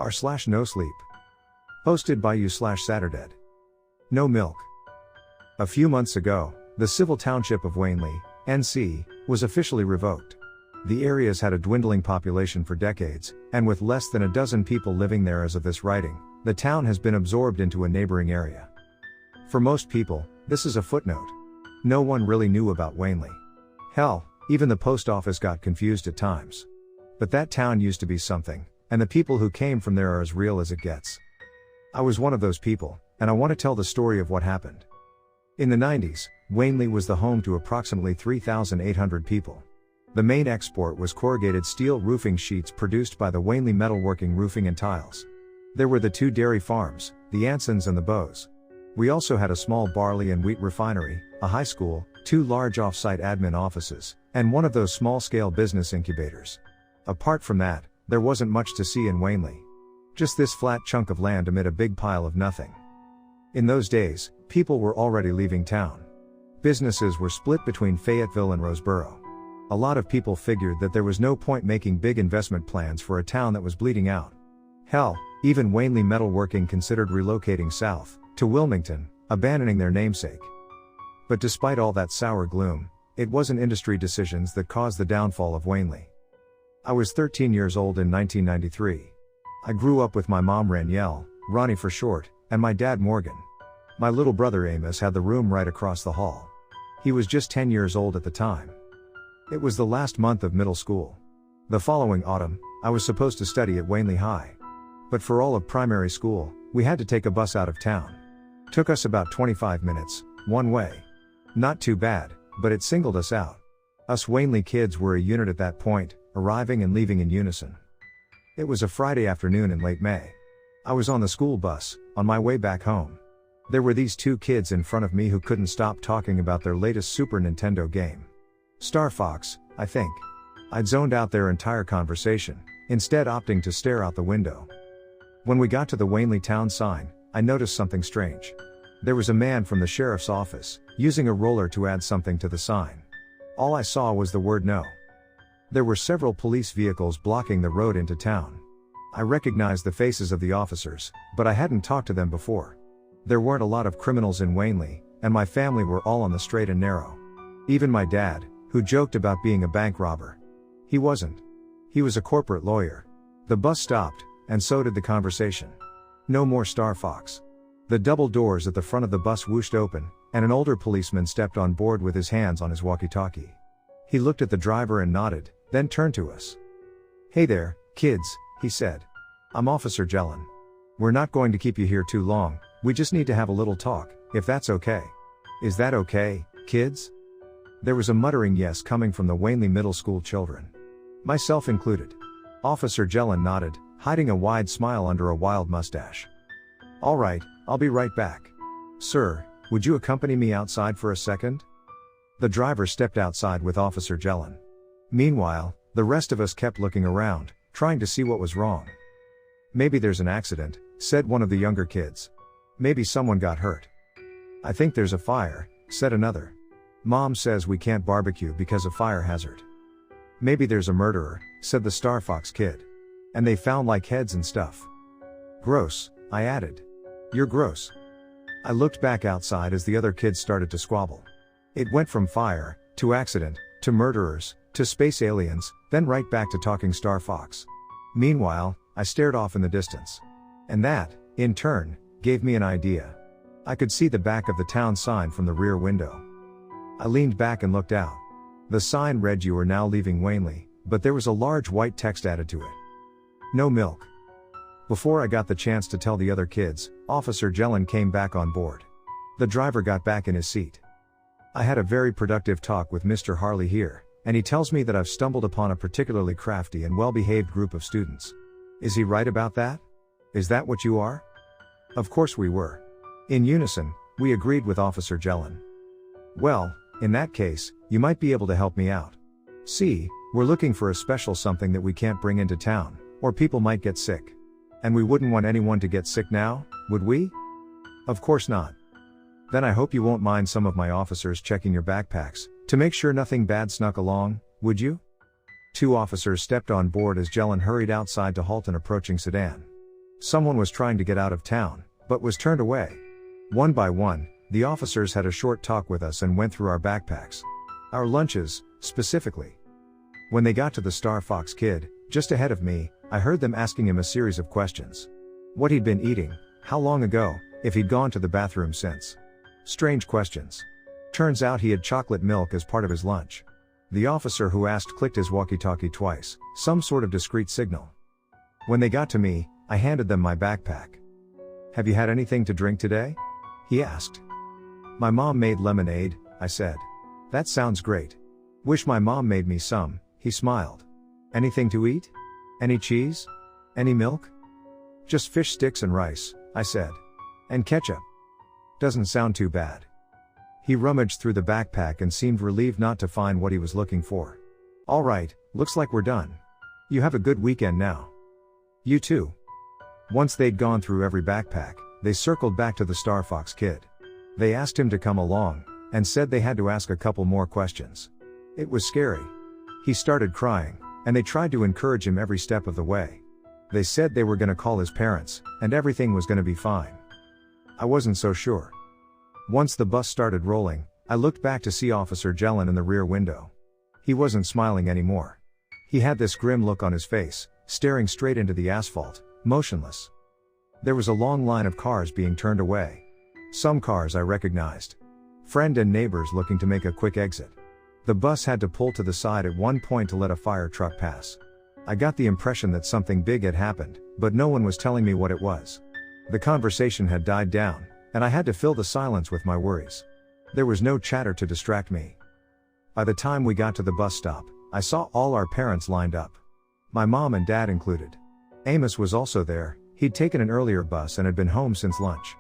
r/nosleep. Hosted by you/Saturdead. No milk. A few months ago, the civil township of Wanley, NC, was officially revoked. The area's had a dwindling population for decades, and with less than a dozen people living there as of this writing, the town has been absorbed into a neighboring area. For most people, this is a footnote. No one really knew about Wanley. Hell, even the post office got confused at times. But that town used to be something, and the people who came from there are as real as it gets. I was one of those people, and I want to tell the story of what happened. In the 90s, Wanley was the home to approximately 3,800 people. The main export was corrugated steel roofing sheets produced by the Wanley Metalworking Roofing and Tiles. There were the 2 dairy farms, the Ansons and the Bows. We also had a small barley and wheat refinery, a high school, 2 large off-site admin offices, and one of those small-scale business incubators. Apart from that, there wasn't much to see in Wanley. Just this flat chunk of land amid a big pile of nothing. In those days, people were already leaving town. Businesses were split between Fayetteville and Roseboro. A lot of people figured that there was no point making big investment plans for a town that was bleeding out. Hell, even Wanley Metalworking considered relocating south, to Wilmington, abandoning their namesake. But despite all that sour gloom, it wasn't industry decisions that caused the downfall of Wanley. I was 13 years old in 1993. I grew up with my mom Ranielle, Ronnie for short, and my dad Morgan. My little brother Amos had the room right across the hall. He was just 10 years old at the time. It was the last month of middle school. The following autumn, I was supposed to study at Wanley High. But for all of primary school, we had to take a bus out of town. Took us about 25 minutes, one way. Not too bad, but it singled us out. Us Wanley kids were a unit at that point, arriving and leaving in unison. It was a Friday afternoon in late May. I was on the school bus, on my way back home. There were these 2 kids in front of me who couldn't stop talking about their latest Super Nintendo game. Star Fox, I think. I'd zoned out their entire conversation, instead opting to stare out the window. When we got to the Wanley town sign, I noticed something strange. There was a man from the sheriff's office, using a roller to add something to the sign. All I saw was the word no. There were several police vehicles blocking the road into town. I recognized the faces of the officers, but I hadn't talked to them before. There weren't a lot of criminals in Wanley, and my family were all on the straight and narrow. Even my dad, who joked about being a bank robber. He wasn't. He was a corporate lawyer. The bus stopped, and so did the conversation. No more Star Fox. The double doors at the front of the bus whooshed open, and an older policeman stepped on board with his hands on his walkie-talkie. He looked at the driver and nodded, then turned to us. "Hey there, kids," he said. "I'm Officer Jellin. We're not going to keep you here too long, we just need to have a little talk, if that's okay." "Is that okay, kids?" There was a muttering yes coming from the Wanley Middle School children. Myself included. Officer Jellin nodded, hiding a wide smile under a wild mustache. "All right, I'll be right back. Sir, would you accompany me outside for a second?" The driver stepped outside with Officer Jellin. Meanwhile, the rest of us kept looking around, trying to see what was wrong. "Maybe there's an accident," said one of the younger kids. "Maybe someone got hurt." "I think there's a fire," said another. "Mom says we can't barbecue because of fire hazard." "Maybe there's a murderer," said the Star Fox kid. "And they found like heads and stuff." "Gross," I added. "You're gross." I looked back outside as the other kids started to squabble. It went from fire, to accident, to murderers, to space aliens, then right back to talking Star Fox. Meanwhile, I stared off in the distance. And that, in turn, gave me an idea. I could see the back of the town sign from the rear window. I leaned back and looked out. The sign read "You are now leaving Wanley," but there was a large white text added to it. "No milk." Before I got the chance to tell the other kids, Officer Jellin came back on board. The driver got back in his seat. "I had a very productive talk with Mr. Harley here, and he tells me that I've stumbled upon a particularly crafty and well-behaved group of students. Is he right about that? Is that what you are?" Of course we were. In unison, we agreed with Officer Jellin. "Well, in that case, you might be able to help me out. See, we're looking for a special something that we can't bring into town, or people might get sick. And we wouldn't want anyone to get sick now, would we?" "Of course not." "Then I hope you won't mind some of my officers checking your backpacks, to make sure nothing bad snuck along, would you?" 2 officers stepped on board as Jellin hurried outside to halt an approaching sedan. Someone was trying to get out of town, but was turned away. One by one, the officers had a short talk with us and went through our backpacks. Our lunches, specifically. When they got to the Star Fox Kid, just ahead of me, I heard them asking him a series of questions. What he'd been eating, how long ago, if he'd gone to the bathroom since. Strange questions. Turns out he had chocolate milk as part of his lunch. The officer who asked clicked his walkie-talkie twice, some sort of discreet signal. When they got to me, I handed them my backpack. Have you had anything to drink today? He asked. My mom made lemonade, I said. That sounds great. Wish my mom made me some, he smiled. Anything to eat? Any cheese? Any milk? Just fish sticks and rice, I said. And ketchup. Doesn't sound too bad. He rummaged through the backpack and seemed relieved not to find what he was looking for. All right, looks like we're done. You have a good weekend now. You too. Once they'd gone through every backpack, they circled back to the Star Fox Kid. They asked him to come along, and said they had to ask a couple more questions. It was scary. He started crying, and they tried to encourage him every step of the way. They said they were gonna call his parents, and everything was gonna be fine. I wasn't so sure. Once the bus started rolling, I looked back to see Officer Jelen in the rear window. He wasn't smiling anymore. He had this grim look on his face, staring straight into the asphalt, motionless. There was a long line of cars being turned away. Some cars I recognized. Friend and neighbors looking to make a quick exit. The bus had to pull to the side at one point to let a fire truck pass. I got the impression that something big had happened, but no one was telling me what it was. The conversation had died down, and I had to fill the silence with my worries. There was no chatter to distract me. By the time we got to the bus stop, I saw all our parents lined up. My mom and dad included. Amos was also there. He'd taken an earlier bus and had been home since lunch.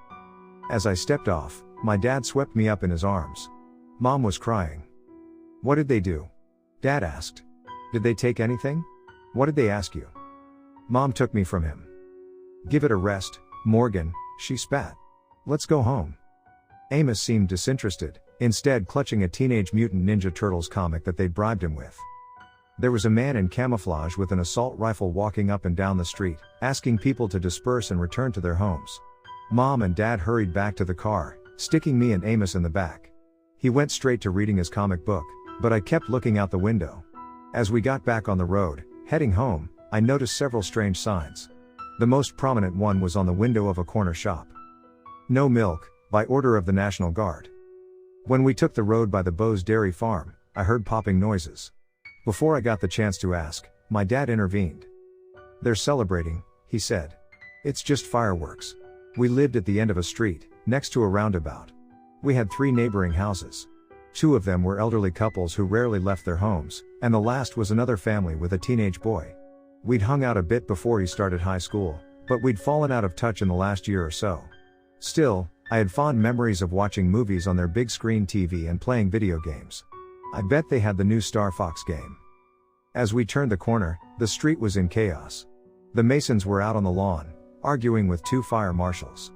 As I stepped off, my dad swept me up in his arms. Mom was crying. What did they do? Dad asked. Did they take anything? What did they ask you? Mom took me from him. Give it a rest, Morgan, she spat. Let's go home. Amos seemed disinterested, instead clutching a Teenage Mutant Ninja Turtles comic that they'd bribed him with. There was a man in camouflage with an assault rifle walking up and down the street, asking people to disperse and return to their homes. Mom and Dad hurried back to the car, sticking me and Amos in the back. He went straight to reading his comic book, but I kept looking out the window. As we got back on the road, heading home, I noticed several strange signs. The most prominent one was on the window of a corner shop. No milk, by order of the National Guard. When we took the road by the Bose Dairy Farm, I heard popping noises. Before I got the chance to ask, my dad intervened. They're celebrating, he said. It's just fireworks. We lived at the end of a street, next to a roundabout. We had 3 neighboring houses. 2 of them were elderly couples who rarely left their homes, and the last was another family with a teenage boy. We'd hung out a bit before he started high school, but we'd fallen out of touch in the last year or so. Still, I had fond memories of watching movies on their big screen TV and playing video games. I bet they had the new Star Fox game. As we turned the corner, the street was in chaos. The Masons were out on the lawn, arguing with 2 fire marshals.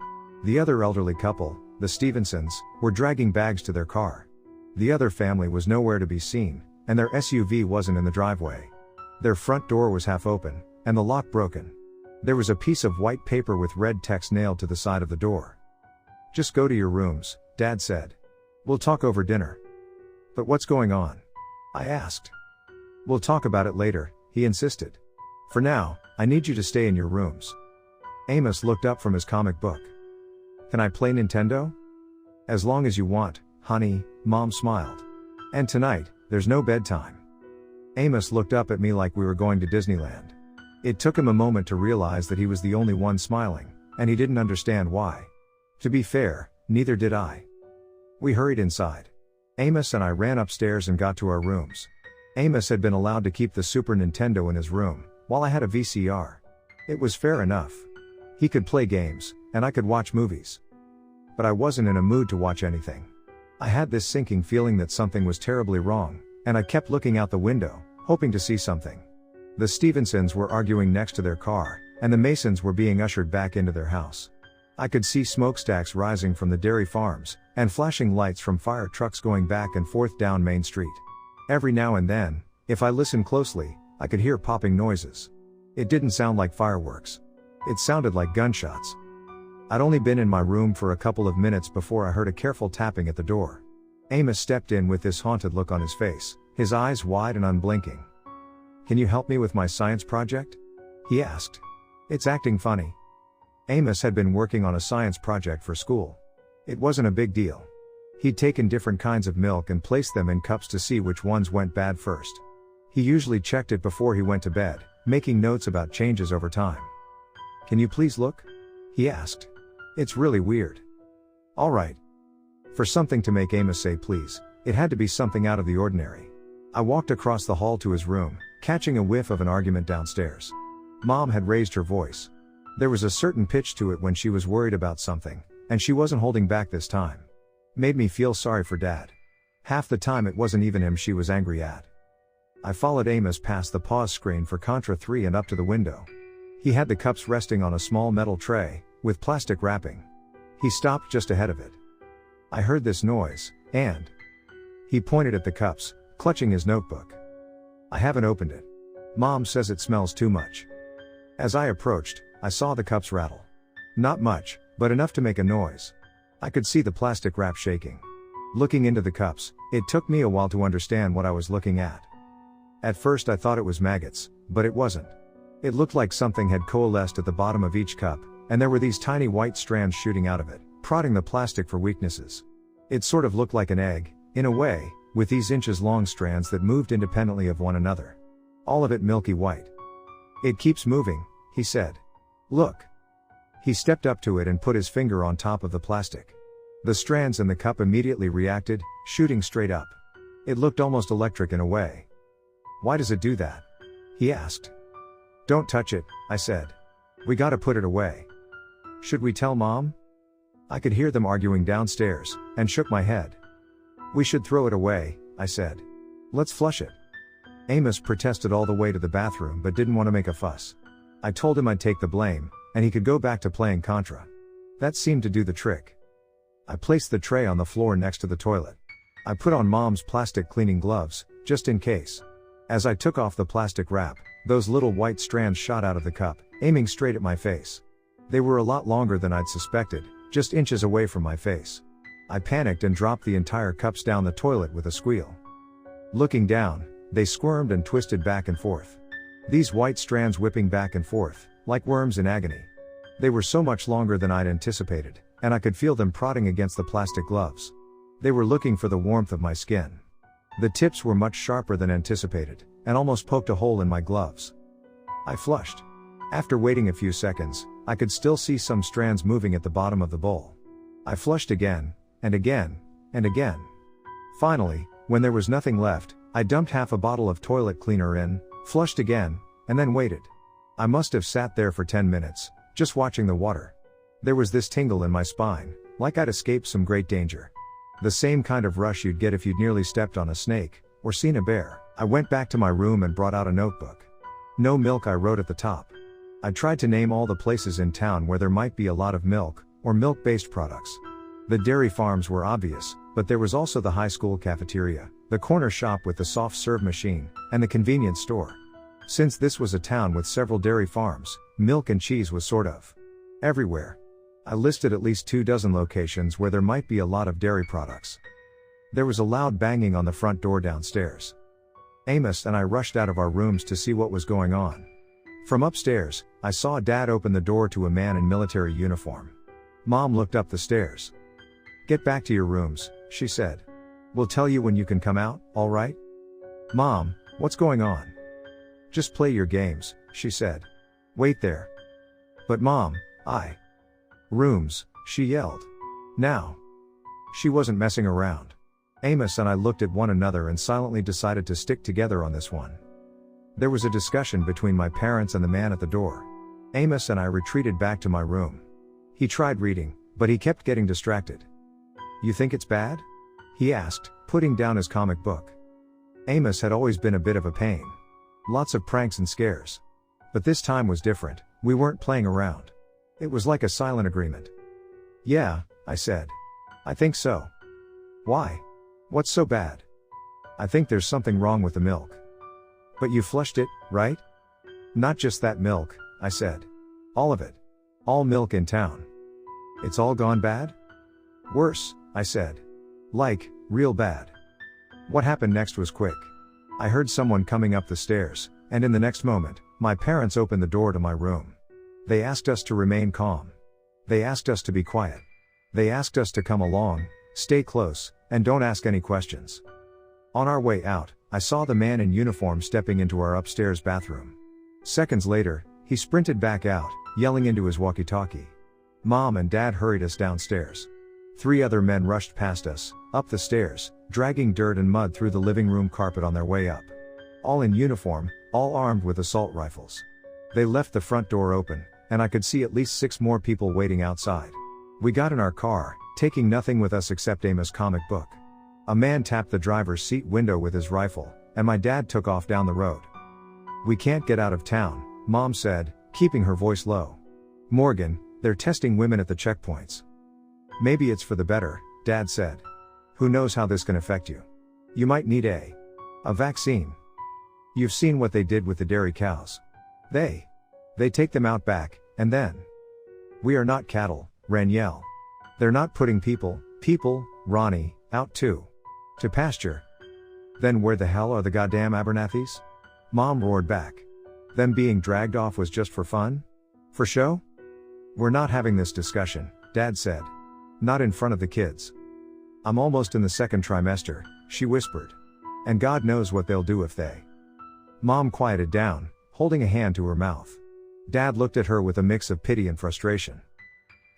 The other elderly couple, the Stevensons, were dragging bags to their car. The other family was nowhere to be seen, and their SUV wasn't in the driveway. Their front door was half open, and the lock broken. There was a piece of white paper with red text nailed to the side of the door. Just go to your rooms, Dad said. We'll talk over dinner. But what's going on? I asked. We'll talk about it later, he insisted. For now, I need you to stay in your rooms. Amos looked up from his comic book. Can I play Nintendo? As long as you want, honey, Mom smiled. And tonight, there's no bedtime. Amos looked up at me like we were going to Disneyland. It took him a moment to realize that he was the only one smiling, and he didn't understand why. To be fair, neither did I. We hurried inside. Amos and I ran upstairs and got to our rooms. Amos had been allowed to keep the Super Nintendo in his room, while I had a VCR. It was fair enough. He could play games, and I could watch movies. But I wasn't in a mood to watch anything. I had this sinking feeling that something was terribly wrong, and I kept looking out the window, hoping to see something. The Stevensons were arguing next to their car, and the Masons were being ushered back into their house. I could see smokestacks rising from the dairy farms, and flashing lights from fire trucks going back and forth down Main Street. Every now and then, if I listened closely, I could hear popping noises. It didn't sound like fireworks. It sounded like gunshots. I'd only been in my room for a couple of minutes before I heard a careful tapping at the door. Amos stepped in with this haunted look on his face, his eyes wide and unblinking. "Can you help me with my science project?" he asked. "It's acting funny." Amos had been working on a science project for school. It wasn't a big deal. He'd taken different kinds of milk and placed them in cups to see which ones went bad first. He usually checked it before he went to bed, making notes about changes over time. "Can you please look?" he asked. "It's really weird." "All right." For something to make Amos say please, it had to be something out of the ordinary. I walked across the hall to his room, catching a whiff of an argument downstairs. Mom had raised her voice. There was a certain pitch to it when she was worried about something, and she wasn't holding back this time. Made me feel sorry for Dad. Half the time it wasn't even him she was angry at. I followed Amos past the pause screen for Contra 3 and up to the window. He had the cups resting on a small metal tray, with plastic wrapping. He stopped just ahead of it. I heard this noise, and he pointed at the cups, clutching his notebook. "I haven't opened it. Mom says it smells too much." As I approached, I saw the cups rattle. Not much, but enough to make a noise. I could see the plastic wrap shaking. Looking into the cups, it took me a while to understand what I was looking at. At first I thought it was maggots, but it wasn't. It looked like something had coalesced at the bottom of each cup, and there were these tiny white strands shooting out of it, prodding the plastic for weaknesses. It sort of looked like an egg, in a way, with these inches-long strands that moved independently of one another. All of it milky white. "It keeps moving," he said. "Look." He stepped up to it and put his finger on top of the plastic. The strands in the cup immediately reacted, shooting straight up. It looked almost electric in a way. "Why does it do that?" he asked. "Don't touch it," I said. "We gotta put it away." "Should we tell Mom?" I could hear them arguing downstairs, and shook my head. "We should throw it away," I said. "Let's flush it." Amos protested all the way to the bathroom but didn't want to make a fuss. I told him I'd take the blame, and he could go back to playing Contra. That seemed to do the trick. I placed the tray on the floor next to the toilet. I put on Mom's plastic cleaning gloves, just in case. As I took off the plastic wrap, those little white strands shot out of the cup, aiming straight at my face. They were a lot longer than I'd suspected, just inches away from my face. I panicked and dropped the entire cups down the toilet with a squeal. Looking down, they squirmed and twisted back and forth. These white strands whipping back and forth, like worms in agony. They were so much longer than I'd anticipated, and I could feel them prodding against the plastic gloves. They were looking for the warmth of my skin. The tips were much sharper than anticipated, and almost poked a hole in my gloves. I flushed. After waiting a few seconds, I could still see some strands moving at the bottom of the bowl. I flushed again, and again, and again. Finally, when there was nothing left, I dumped half a bottle of toilet cleaner in, flushed again, and then waited. I must have sat there for 10 minutes, just watching the water. There was this tingle in my spine, like I'd escaped some great danger. The same kind of rush you'd get if you'd nearly stepped on a snake, or seen a bear. I went back to my room and brought out a notebook. "No milk," I wrote at the top. I tried to name all the places in town where there might be a lot of milk, or milk-based products. The dairy farms were obvious, but there was also the high school cafeteria, the corner shop with the soft-serve machine, and the convenience store. Since this was a town with several dairy farms, milk and cheese was sort of everywhere. I listed at least 24 locations where there might be a lot of dairy products. There was a loud banging on the front door downstairs. Amos and I rushed out of our rooms to see what was going on. From upstairs, I saw Dad open the door to a man in military uniform. Mom looked up the stairs. "Get back to your rooms," she said. "We'll tell you when you can come out, all right?" "Mom, what's going on?" "Just play your games," she said. "Wait there." "But Mom, Rooms," she yelled. "Now." She wasn't messing around. Amos and I looked at one another and silently decided to stick together on this one. There was a discussion between my parents and the man at the door. Amos and I retreated back to my room. He tried reading, but he kept getting distracted. "You think it's bad?" he asked, putting down his comic book. Amos had always been a bit of a pain. Lots of pranks and scares. But this time was different. We weren't playing around. It was like a silent agreement. "Yeah," I said. "I think so." "Why? What's so bad?" "I think there's something wrong with the milk." "But you flushed it, right?" "Not just that milk," I said. All of it. All milk in town. It's all gone bad? Worse, I said. Like, real bad. What happened next was quick. I heard someone coming up the stairs, and in the next moment, my parents opened the door to my room. They asked us to remain calm. They asked us to be quiet. They asked us to come along, stay close, and don't ask any questions. On our way out, I saw the man in uniform stepping into our upstairs bathroom. Seconds later, he sprinted back out, yelling into his walkie-talkie. Mom and Dad hurried us downstairs. 3 other men rushed past us, up the stairs, dragging dirt and mud through the living room carpet on their way up. All in uniform, all armed with assault rifles. They left the front door open, and I could see at least 6 more people waiting outside. We got in our car, taking nothing with us except Amos' comic book. A man tapped the driver's seat window with his rifle, and my dad took off down the road. "We can't get out of town," Mom said, keeping her voice low. "Morgan, they're testing women at the checkpoints." "Maybe it's for the better," Dad said. "Who knows how this can affect you? You might need a vaccine. You've seen what they did with the dairy cows. They take them out back, and then." "We are not cattle, Ranielle. They're not putting people, Ronnie, out to pasture." "Then where the hell are the goddamn Abernathy's?" Mom roared back. "Them being dragged off was just for fun? For show?" "We're not having this discussion," Dad said. "Not in front of the kids. I'm almost in the 2nd trimester," she whispered. "And God knows what they'll do if they." Mom quieted down, holding a hand to her mouth. Dad looked at her with a mix of pity and frustration.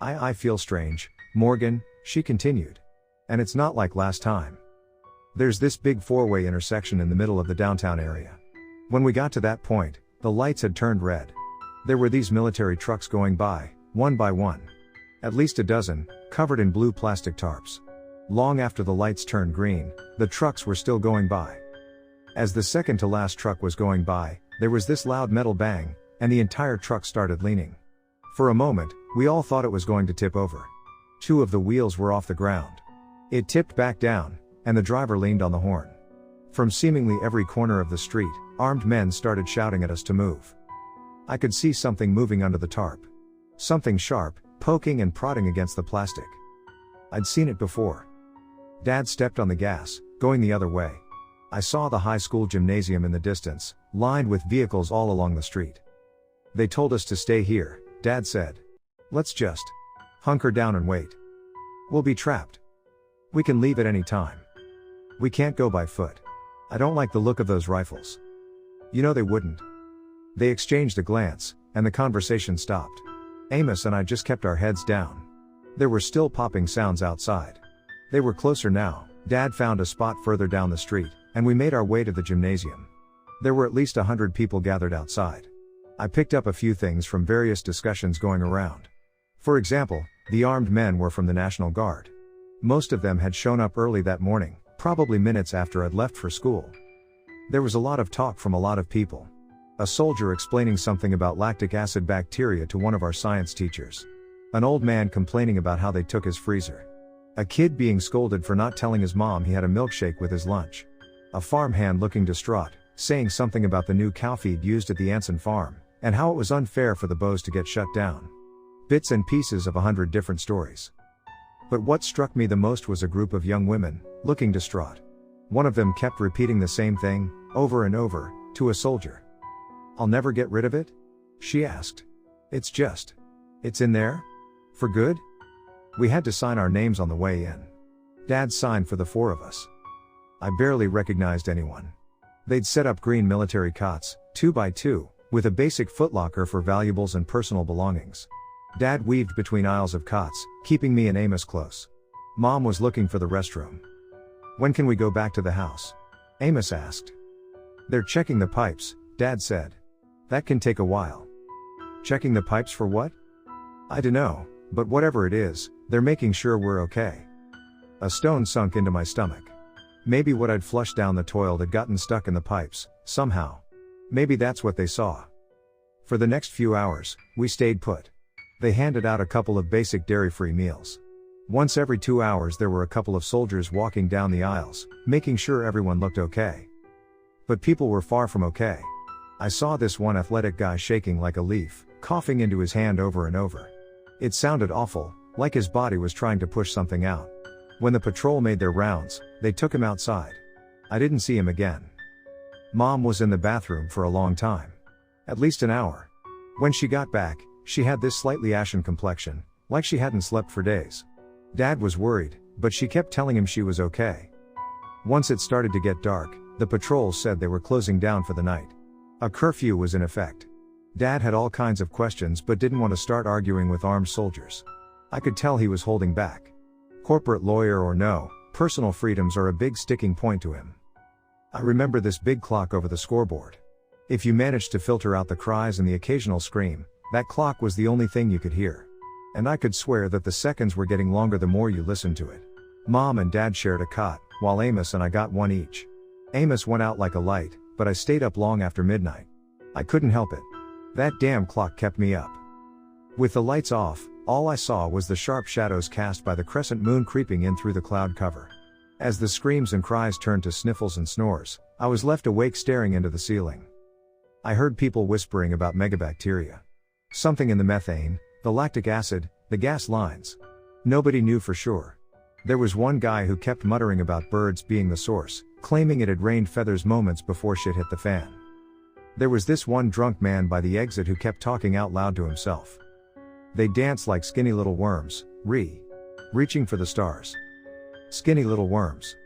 I feel strange, Morgan," she continued. "And it's not like last time. There's this big 4-way intersection in the middle of the downtown area. When we got to that point, the lights had turned red. There were these military trucks going by, one by one. At least a dozen, covered in blue plastic tarps. Long after the lights turned green, the trucks were still going by. As the second to last truck was going by, there was this loud metal bang, and the entire truck started leaning. For a moment, we all thought it was going to tip over. 2 of the wheels were off the ground. It tipped back down, and the driver leaned on the horn. From seemingly every corner of the street, armed men started shouting at us to move. I could see something moving under the tarp. Something sharp, poking and prodding against the plastic. I'd seen it before. Dad stepped on the gas, going the other way. I saw the high school gymnasium in the distance, lined with vehicles all along the street. "They told us to stay here," Dad said. "Let's just hunker down and wait. We'll be trapped. We can leave at any time. We can't go by foot. I don't like the look of those rifles." You know they wouldn't. They exchanged a glance, and the conversation stopped. Amos and I just kept our heads down. There were still popping sounds outside. They were closer now. Dad found a spot further down the street, and we made our way to the gymnasium. There were at least 100 people gathered outside. I picked up a few things from various discussions going around. For example, the armed men were from the National Guard. Most of them had shown up early that morning, probably minutes after I'd left for school. There was a lot of talk from a lot of people. A soldier explaining something about lactic acid bacteria to one of our science teachers. An old man complaining about how they took his freezer. A kid being scolded for not telling his mom he had a milkshake with his lunch. A farmhand looking distraught, saying something about the new cow feed used at the Anson farm, and how it was unfair for the Bows to get shut down. Bits and pieces of 100 different stories. But what struck me the most was a group of young women, looking distraught. One of them kept repeating the same thing, over and over, to a soldier. "I'll never get rid of it?" she asked. It's in there? For good?" We had to sign our names on the way in. Dad signed for the 4 of us. I barely recognized anyone. They'd set up green military cots, 2 by 2, with a basic footlocker for valuables and personal belongings. Dad weaved between aisles of cots, keeping me and Amos close. Mom was looking for the restroom. "When can we go back to the house?" Amos asked. "They're checking the pipes," Dad said. "That can take a while." "Checking the pipes for what?" "I dunno, but whatever it is, they're making sure we're okay." A stone sunk into my stomach. Maybe what I'd flushed down the toilet had gotten stuck in the pipes, somehow. Maybe that's what they saw. For the next few hours, we stayed put. They handed out a couple of basic dairy-free meals. Once every 2 hours there were a couple of soldiers walking down the aisles, making sure everyone looked okay. But people were far from okay. I saw this one athletic guy shaking like a leaf, coughing into his hand over and over. It sounded awful, like his body was trying to push something out. When the patrol made their rounds, they took him outside. I didn't see him again. Mom was in the bathroom for a long time. At least an hour. When she got back, she had this slightly ashen complexion, like she hadn't slept for days. Dad was worried, but she kept telling him she was okay. Once it started to get dark, the patrols said they were closing down for the night. A curfew was in effect. Dad had all kinds of questions but didn't want to start arguing with armed soldiers. I could tell he was holding back. Corporate lawyer or no, personal freedoms are a big sticking point to him. I remember this big clock over the scoreboard. If you managed to filter out the cries and the occasional scream, that clock was the only thing you could hear. And I could swear that the seconds were getting longer the more you listened to it. Mom and Dad shared a cot, while Amos and I got one each. Amos went out like a light, but I stayed up long after midnight. I couldn't help it. That damn clock kept me up. With the lights off, all I saw was the sharp shadows cast by the crescent moon creeping in through the cloud cover. As the screams and cries turned to sniffles and snores, I was left awake staring into the ceiling. I heard people whispering about megabacteria. Something in the methane, the lactic acid, the gas lines. Nobody knew for sure. There was one guy who kept muttering about birds being the source, claiming it had rained feathers moments before shit hit the fan. There was this one drunk man by the exit who kept talking out loud to himself. They dance like skinny little worms, reaching for the stars. Skinny little worms.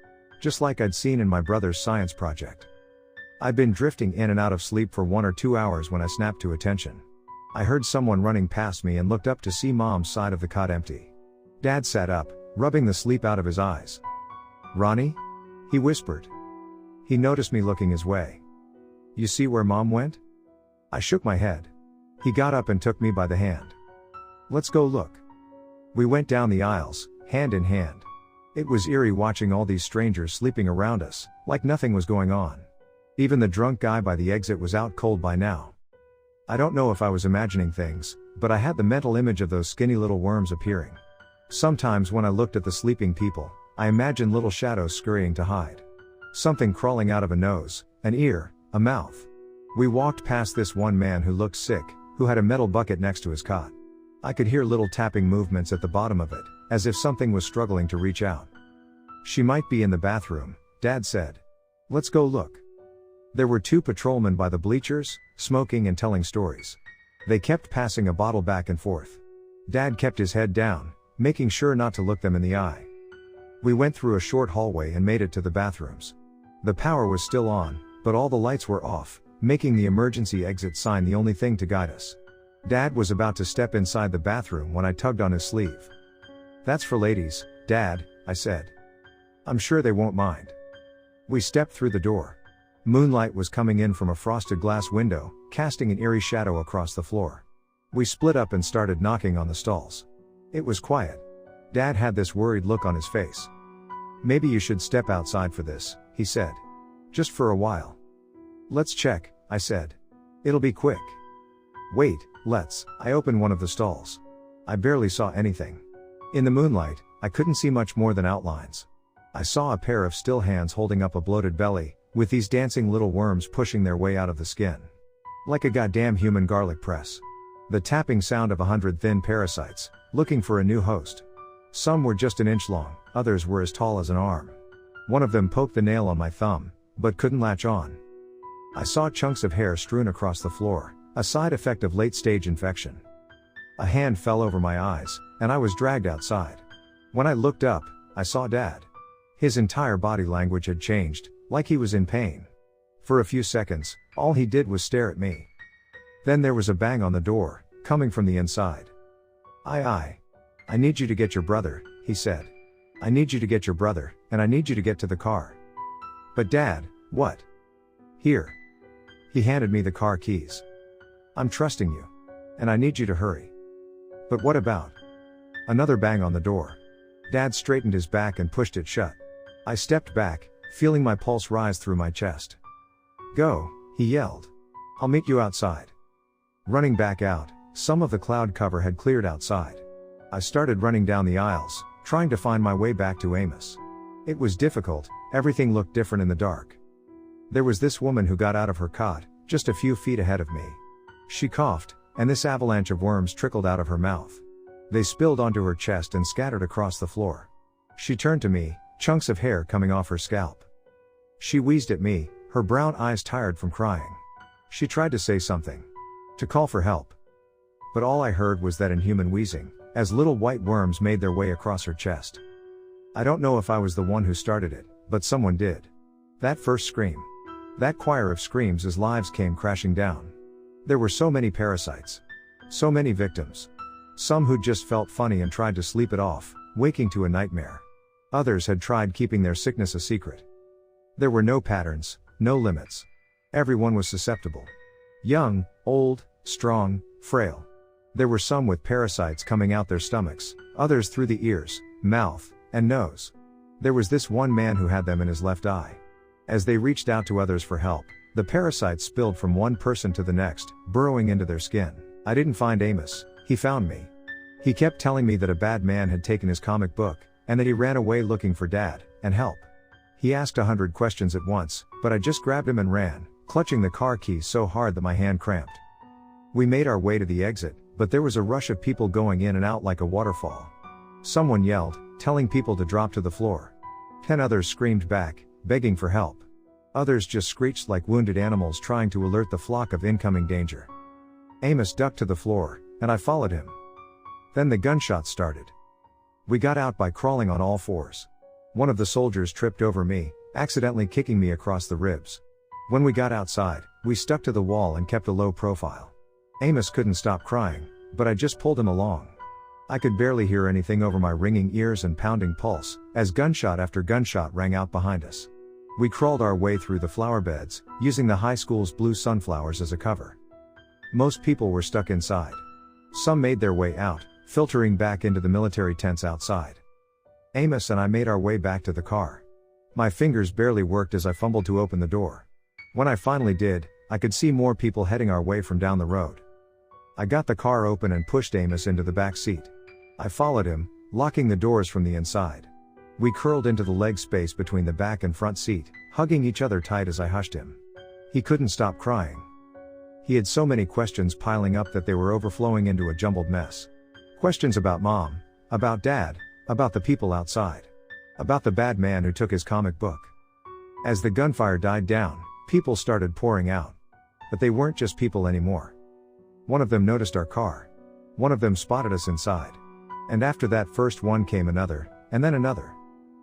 Just like I'd seen in my brother's science project. I'd been drifting in and out of sleep for 1 or 2 hours when I snapped to attention. I heard someone running past me and looked up to see Mom's side of the cot empty. Dad sat up, rubbing the sleep out of his eyes. "Ronnie?" he whispered. He noticed me looking his way. "You see where Mom went?" I shook my head. He got up and took me by the hand. "Let's go look." We went down the aisles, hand in hand. It was eerie watching all these strangers sleeping around us, like nothing was going on. Even the drunk guy by the exit was out cold by now. I don't know if I was imagining things, but I had the mental image of those skinny little worms appearing. Sometimes when I looked at the sleeping people, I imagined little shadows scurrying to hide. Something crawling out of a nose, an ear, a mouth. We walked past this one man who looked sick, who had a metal bucket next to his cot. I could hear little tapping movements at the bottom of it, as if something was struggling to reach out. "She might be in the bathroom," Dad said. "Let's go look." There were 2 patrolmen by the bleachers, smoking and telling stories. They kept passing a bottle back and forth. Dad kept his head down, making sure not to look them in the eye. We went through a short hallway and made it to the bathrooms. The power was still on, but all the lights were off, making the emergency exit sign the only thing to guide us. Dad was about to step inside the bathroom when I tugged on his sleeve. "That's for ladies, Dad," I said. "I'm sure they won't mind." We stepped through the door. Moonlight was coming in from a frosted glass window, casting an eerie shadow across the floor. We split up and started knocking on the stalls. It was quiet. Dad had this worried look on his face. "Maybe you should step outside for this," he said. "Just for a while." "Let's check," I said. "It'll be quick." "Wait, let's." I opened one of the stalls. I barely saw anything. In the moonlight, I couldn't see much more than outlines. I saw a pair of still hands holding up a bloated belly, with these dancing little worms pushing their way out of the skin. Like a goddamn human garlic press. The tapping sound of 100 thin parasites, looking for a new host. Some were just an inch long, others were as tall as an arm. One of them poked the nail on my thumb, but couldn't latch on. I saw chunks of hair strewn across the floor, a side effect of late-stage infection. A hand fell over my eyes, and I was dragged outside. When I looked up, I saw Dad. His entire body language had changed, like he was in pain. For a few seconds, all he did was stare at me. Then there was a bang on the door, coming from the inside. I need you to get your brother," he said. "I need you to get your brother, and I need you to get to the car." "But Dad, what?" "Here." He handed me the car keys. "I'm trusting you. And I need you to hurry." "But what about?" Another bang on the door. Dad straightened his back and pushed it shut. I stepped back, feeling my pulse rise through my chest. "Go," he yelled. "I'll meet you outside." Running back out, some of the cloud cover had cleared outside. I started running down the aisles, trying to find my way back to Amos. It was difficult, everything looked different in the dark. There was this woman who got out of her cot, just a few feet ahead of me. She coughed, and this avalanche of worms trickled out of her mouth. They spilled onto her chest and scattered across the floor. She turned to me, chunks of hair coming off her scalp. She wheezed at me, her brown eyes tired from crying. She tried to say something. To call for help. But all I heard was that inhuman wheezing, as little white worms made their way across her chest. I don't know if I was the one who started it, but someone did. That first scream. That choir of screams as lives came crashing down. There were so many parasites. So many victims. Some who'd just felt funny and tried to sleep it off, waking to a nightmare. Others had tried keeping their sickness a secret. There were no patterns, no limits. Everyone was susceptible. Young, old, strong, frail. There were some with parasites coming out their stomachs, others through the ears, mouth, and nose. There was this one man who had them in his left eye. As they reached out to others for help, the parasites spilled from one person to the next, burrowing into their skin. I didn't find Amos, he found me. He kept telling me that a bad man had taken his comic book, and that he ran away looking for Dad, and help. He asked 100 questions at once, but I just grabbed him and ran, clutching the car keys so hard that my hand cramped. We made our way to the exit, but there was a rush of people going in and out like a waterfall. Someone yelled, telling people to drop to the floor. 10 others screamed back, begging for help. Others just screeched like wounded animals trying to alert the flock of incoming danger. Amos ducked to the floor, and I followed him. Then the gunshots started. We got out by crawling on all fours. One of the soldiers tripped over me, accidentally kicking me across the ribs. When we got outside, we stuck to the wall and kept a low profile. Amos couldn't stop crying, but I just pulled him along. I could barely hear anything over my ringing ears and pounding pulse, as gunshot after gunshot rang out behind us. We crawled our way through the flower beds, using the high school's blue sunflowers as a cover. Most people were stuck inside. Some made their way out, filtering back into the military tents outside. Amos and I made our way back to the car. My fingers barely worked as I fumbled to open the door. When I finally did, I could see more people heading our way from down the road. I got the car open and pushed Amos into the back seat. I followed him, locking the doors from the inside. We curled into the leg space between the back and front seat, hugging each other tight as I hushed him. He couldn't stop crying. He had so many questions piling up that they were overflowing into a jumbled mess. Questions about Mom, about Dad, about the people outside. About the bad man who took his comic book. As the gunfire died down, people started pouring out. But they weren't just people anymore. One of them noticed our car. One of them spotted us inside. And after that first one came another, and then another.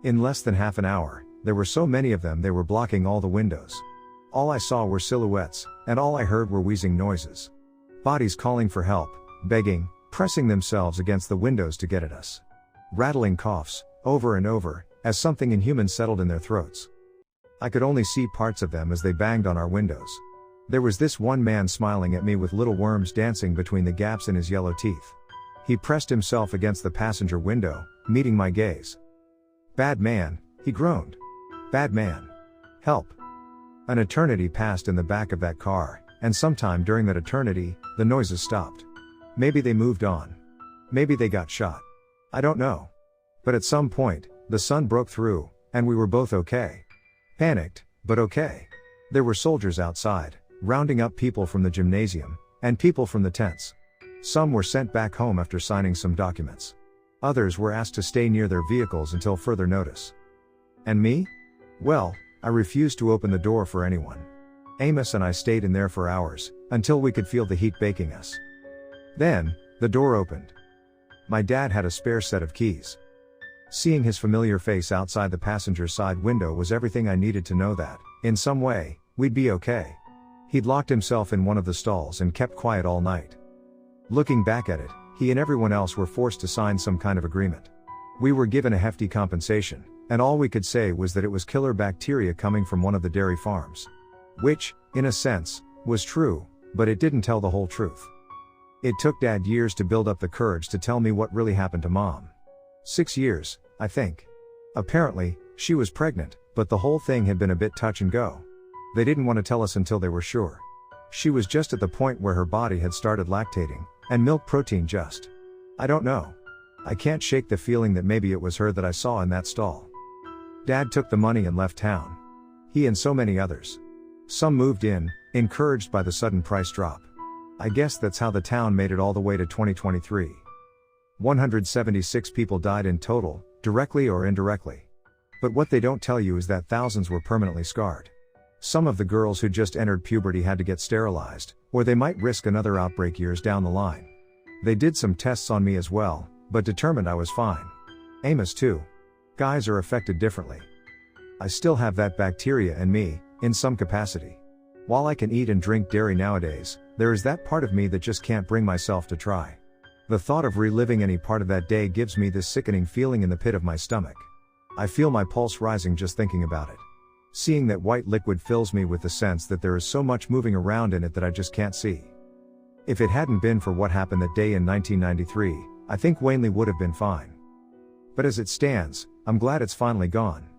In less than half an hour, there were so many of them they were blocking all the windows. All I saw were silhouettes, and all I heard were wheezing noises. Bodies calling for help, begging, pressing themselves against the windows to get at us. Rattling coughs, over and over, as something inhuman settled in their throats. I could only see parts of them as they banged on our windows. There was this one man smiling at me with little worms dancing between the gaps in his yellow teeth. He pressed himself against the passenger window, meeting my gaze. "Bad man," he groaned. "Bad man. Help." An eternity passed in the back of that car, and sometime during that eternity, the noises stopped. Maybe they moved on. Maybe they got shot. I don't know. But at some point, the sun broke through, and we were both okay. Panicked, but okay. There were soldiers outside, rounding up people from the gymnasium, and people from the tents. Some were sent back home after signing some documents. Others were asked to stay near their vehicles until further notice. And me? Well, I refused to open the door for anyone. Amos and I stayed in there for hours, until we could feel the heat baking us. Then, the door opened. My dad had a spare set of keys. Seeing his familiar face outside the passenger side window was everything I needed to know that, in some way, we'd be okay. He'd locked himself in one of the stalls and kept quiet all night. Looking back at it, he and everyone else were forced to sign some kind of agreement. We were given a hefty compensation, and all we could say was that it was killer bacteria coming from one of the dairy farms. Which, in a sense, was true, but it didn't tell the whole truth. It took Dad years to build up the courage to tell me what really happened to Mom. 6 years, I think. Apparently, she was pregnant, but the whole thing had been a bit touch and go. They didn't want to tell us until they were sure. She was just at the point where her body had started lactating, and milk protein just. I don't know. I can't shake the feeling that maybe it was her that I saw in that stall. Dad took the money and left town. He and so many others. Some moved in, encouraged by the sudden price drop. I guess that's how the town made it all the way to 2023. 176 people died in total, directly or indirectly. But what they don't tell you is that thousands were permanently scarred. Some of the girls who just entered puberty had to get sterilized, or they might risk another outbreak years down the line. They did some tests on me as well, but determined I was fine. Amos too. Guys are affected differently. I still have that bacteria in me, in some capacity. While I can eat and drink dairy nowadays, there is that part of me that just can't bring myself to try. The thought of reliving any part of that day gives me this sickening feeling in the pit of my stomach. I feel my pulse rising just thinking about it. Seeing that white liquid fills me with the sense that there is so much moving around in it that I just can't see. If it hadn't been for what happened that day in 1993, I think Wanley would have been fine. But as it stands, I'm glad it's finally gone.